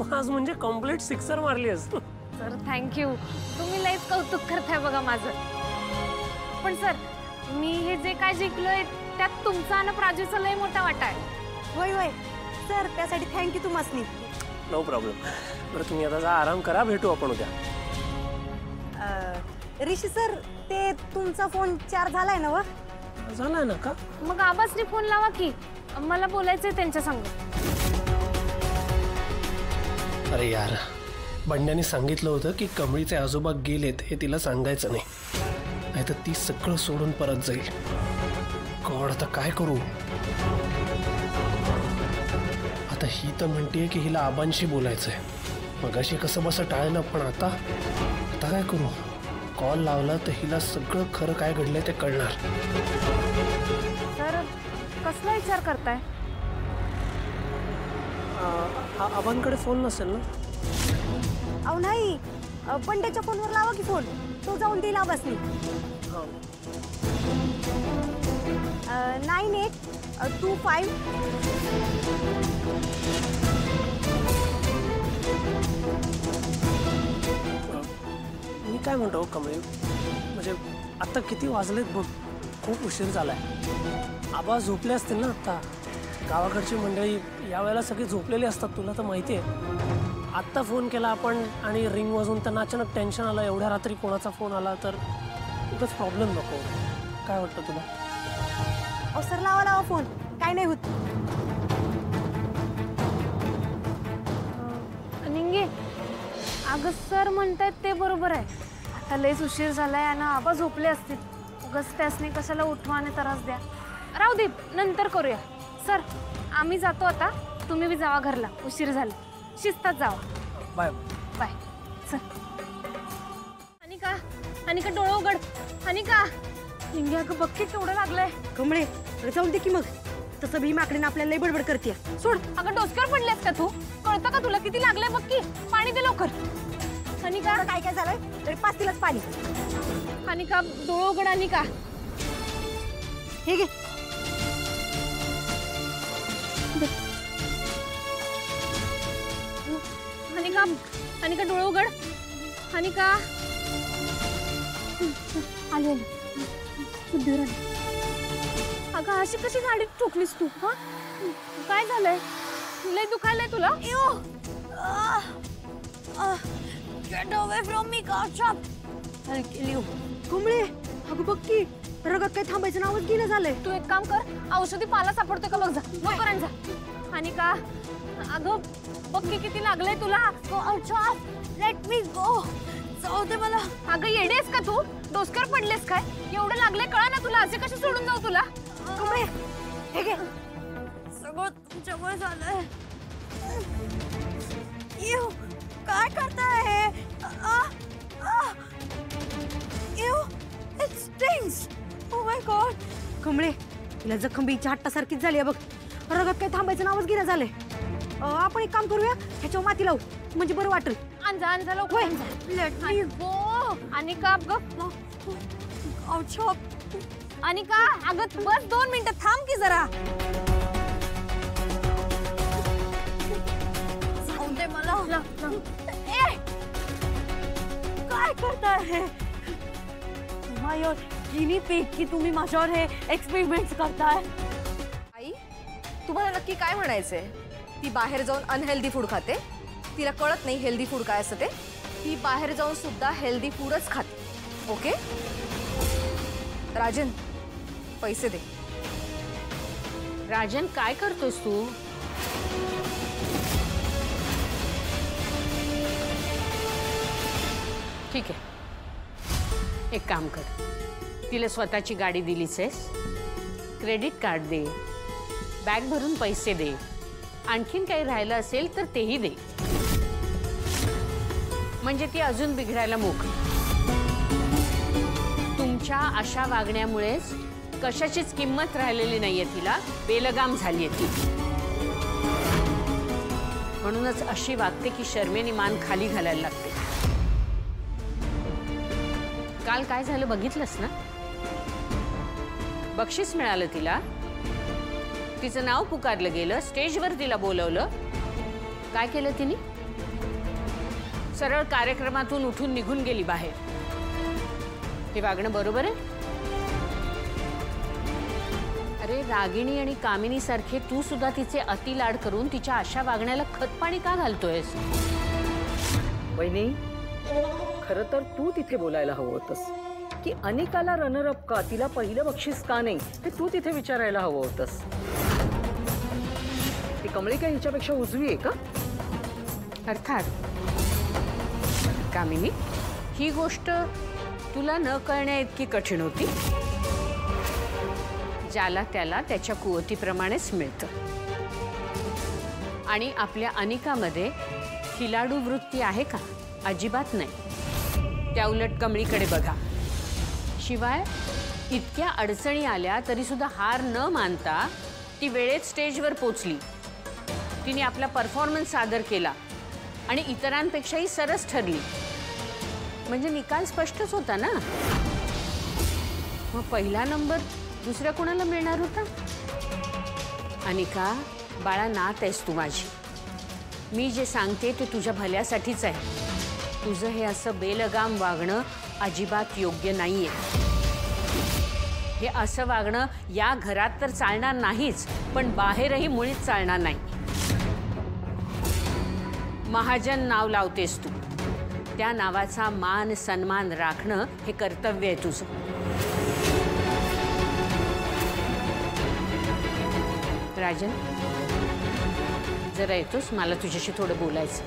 तू आज म्हणजे complete sixer मारलीस। Sir thank you, तुम्ही लयच कौतुक करताय बघा माझं। पण सर मी हे जे काय जिंकलोय त्यात तुमचा आणि प्राजूचा लय मोठा वाटा आहे। होय होय सर, त्यासाठी थँक्यू तुम्हासनी। No problem. बरं तुम्ही आता जा, आराम करा, भेटू आपण उद्या। ऋषी सर, ते तुमचा फोन चार्ज झालाय ना? व झालाय ना का? मग आबासनी फोन लावा की, मला बोलायचंय त्यांच्या संग। अरे यार, बंड्याने सांगितलं होतं की कमळीचे आजोबा गेलेत हे तिला सांगायचं नाही, नाहीतर ती सगळं सोडून परत जाईल। गॉड, आता काय करू? आता ही तर म्हणतेय की हिला आबांशी बोलायचंय, मगाशी कसं बसं टाळलं, पण आता काय करू? कॉल लावला तर हिला सगळं खरं काय घडलंय ते कळणार। सर कसला विचार करताय? आबांकडे फोन नसेल ना? अहो नाही, पण त्याच्या फोनवर लावा की फोन, तो जाऊन देईल आबासनी। 9825 मी काय म्हणतो कमळी, म्हणजे आता किती वाजलेत बघ, खूप उशीर झालाय। आबा झोपले असतील ना आता? गावाकडची मंडळी या वेळेला सगळी झोपलेली असतात, तुला तर माहिती आहे। आत्ता फोन केला आपण आणि रिंग वाजून त्यांना अचानक टेन्शन आलं, एवढ्या रात्री कोणाचा फोन आला तर उगाच प्रॉब्लेम नको। काय वाटतं तुला? अहो सर, लावा लावा फोन, काय नाही होत। निंगे, अगं सर म्हणतायत ते बरोबर आहे, आता लयच उशीर झालाय आणि आबा झोपले असतील, उगाच त्यासनी कशाला उठवा आणि त्रास द्या। राहू दे, नंतर करूया। सर आम्ही जातो आता, तुम्ही बी जावा घरला, उशीर झाला, शिस्तात जावा। Bye bye. Sir Anika, Anika डोळे उघड। अनिका, निंगे अगं बघ की केवढं लागलंय। कमळे, जाऊन दे की मग, तसं भीम आकडे आपल्याला लय बडबड करते। सोड, अगं डोसक्यावर पडलेस का तू? कळतं का तुला किती लागलंय? बघ की, पाणी दे लवकर। अनिका, काय काय झालंय? तरी पाच तिलाच पाणी। अनिका डोळे उघड। अनिका, हे घे। अनिका, अनिका डोळे उघड। अनिका, आली आली, शुद्धीवर आली। अगं अशी कशी गाडीत ठोकलीस तू? हा, काय झालंय? लय दुखायलंय तुला? Get away from me, Kaushab! I'll kill you. Kumble, अगं बघ की, रगत काही थांबायचं नावच घेणं झालंय। तू एक काम कर, औषधी पाला सापडतोय का बघ जा, लवकर आण जा। अनिका, अगं बघ की किती लागलंय तुला। Kaushab, let me go. जाऊ दे मला। अगं येडेस का तू? डोसक्यावर पडलेस काय? एवढं लागलंय कळा ना तुला, असे कसे सोडून जाऊ तुला? कुंबळे, हे घे। सगळं तुमच्यामुळे झालंय। इव, काय करताय हे? इव, it stings. Oh my God. Kumble, तिला जखम बीच्या हट्टासारखीच झाली आहे बघ, रगत काही थांबायचं नावच घेणं झालंय। आपण एक काम करूया, ह्याच्यावर माती लावू, म्हणजे बरं वाटेल। आणजा लवकर। लेट मी गो। अनिका गं, अनिका अगं बस 2 मिनिटं थांब की जरा। जाऊन दे मला। ए, काय करताय हे? माझ्यावर गिनी पिग की तुम्ही माझ्यावर हे एक्सपेरिमेंट्स करताय? आई, तुम्हाला नक्की काय म्हणायचंय? ती बाहेर जाऊन अनहेल्दी फूड खाते, तिला कळत नाही हेल्दी फूड काय असतं ते। ती बाहेर जाऊन सुद्धा हेल्दी फूडच खाते, ओके? राजन, पैसे दे। राजन, काय करतोस तू? ठीक आहे, एक काम कर, तिला स्वतःची गाडी दिलीस आहेस, क्रेडिट कार्ड दे, बॅग भरून पैसे दे, आणखीन काही राहिलं असेल तर तेही दे, म्हणजे ती अजून बिघडायला मोकळी। तुमच्या अशा वागण्यामुळेच कशाचीच किंमत राहिलेली नाहीये तिला, बेलगाम झालीये ती। म्हणूनच अशी वागते की शर्मेने मान खाली घालायला लागते। काल काय झालं बघितलंस ना? बक्षीस मिळालं तिला, तिचं नाव पुकारलं गेलं, स्टेजवर तिला बोलवलं, काय केलं तिने? सरळ कार्यक्रमातून उठून निघून गेली बाहेर. हे वागणं बरोबर आहे? अरे रागिणी आणि कामिनी सारखे तू सुद्धा तिचे अतिलाड करून तिच्या अशा वागण्याला खतपाणी का घालतोयस? वहिनी, खरं तर तू तिथे बोलायला हवं होतंस की अनिकाला रनरअप का, तिला पहिलं बक्षीस का नाही, ते तू तिथे विचारायला हवं होतंस. ती कमळी काय हिच्यापेक्षा उजवी आहे का? अर्थात. कामिनी, ही गोष्ट तुला न कळण्या इतकी कठीण होती. ज्याला त्याला त्याच्या कुवतीप्रमाणेच मिळतं. आणि आपल्या अनिकामध्ये खिलाडू वृत्ती आहे का? अजिबात नाही. त्या उलट कमळीकडे बघा. शिवाय इतक्या अडचणी आल्या तरी सुद्धा हार न मानता ती वेळेत स्टेजवर पोचली. तिने आपला परफॉर्मन्स सादर केला आणि इतरांपेक्षाही सरस ठरली. म्हणजे निकाल स्पष्टच होता ना. मग पहिला नंबर दुसऱ्या कोणाला मिळणार होता? अनिका बाळा, नात आहेस तू माझी. मी जे सांगते ते तुझ्या भल्यासाठीच आहे. तुझं हे असं बेलगाम वागणं अजिबात योग्य नाहीये. हे असं वागणं या घरात तर चालणार नाहीच, पण बाहेरही मुळीच चालणार नाही. महाजन नाव लावतेस तू. त्या नावाचा मान सन्मान राखणं हे कर्तव्य आहे तुझं. राजन, जरा येतोस? मला तुझ्याशी थोडं बोलायचं.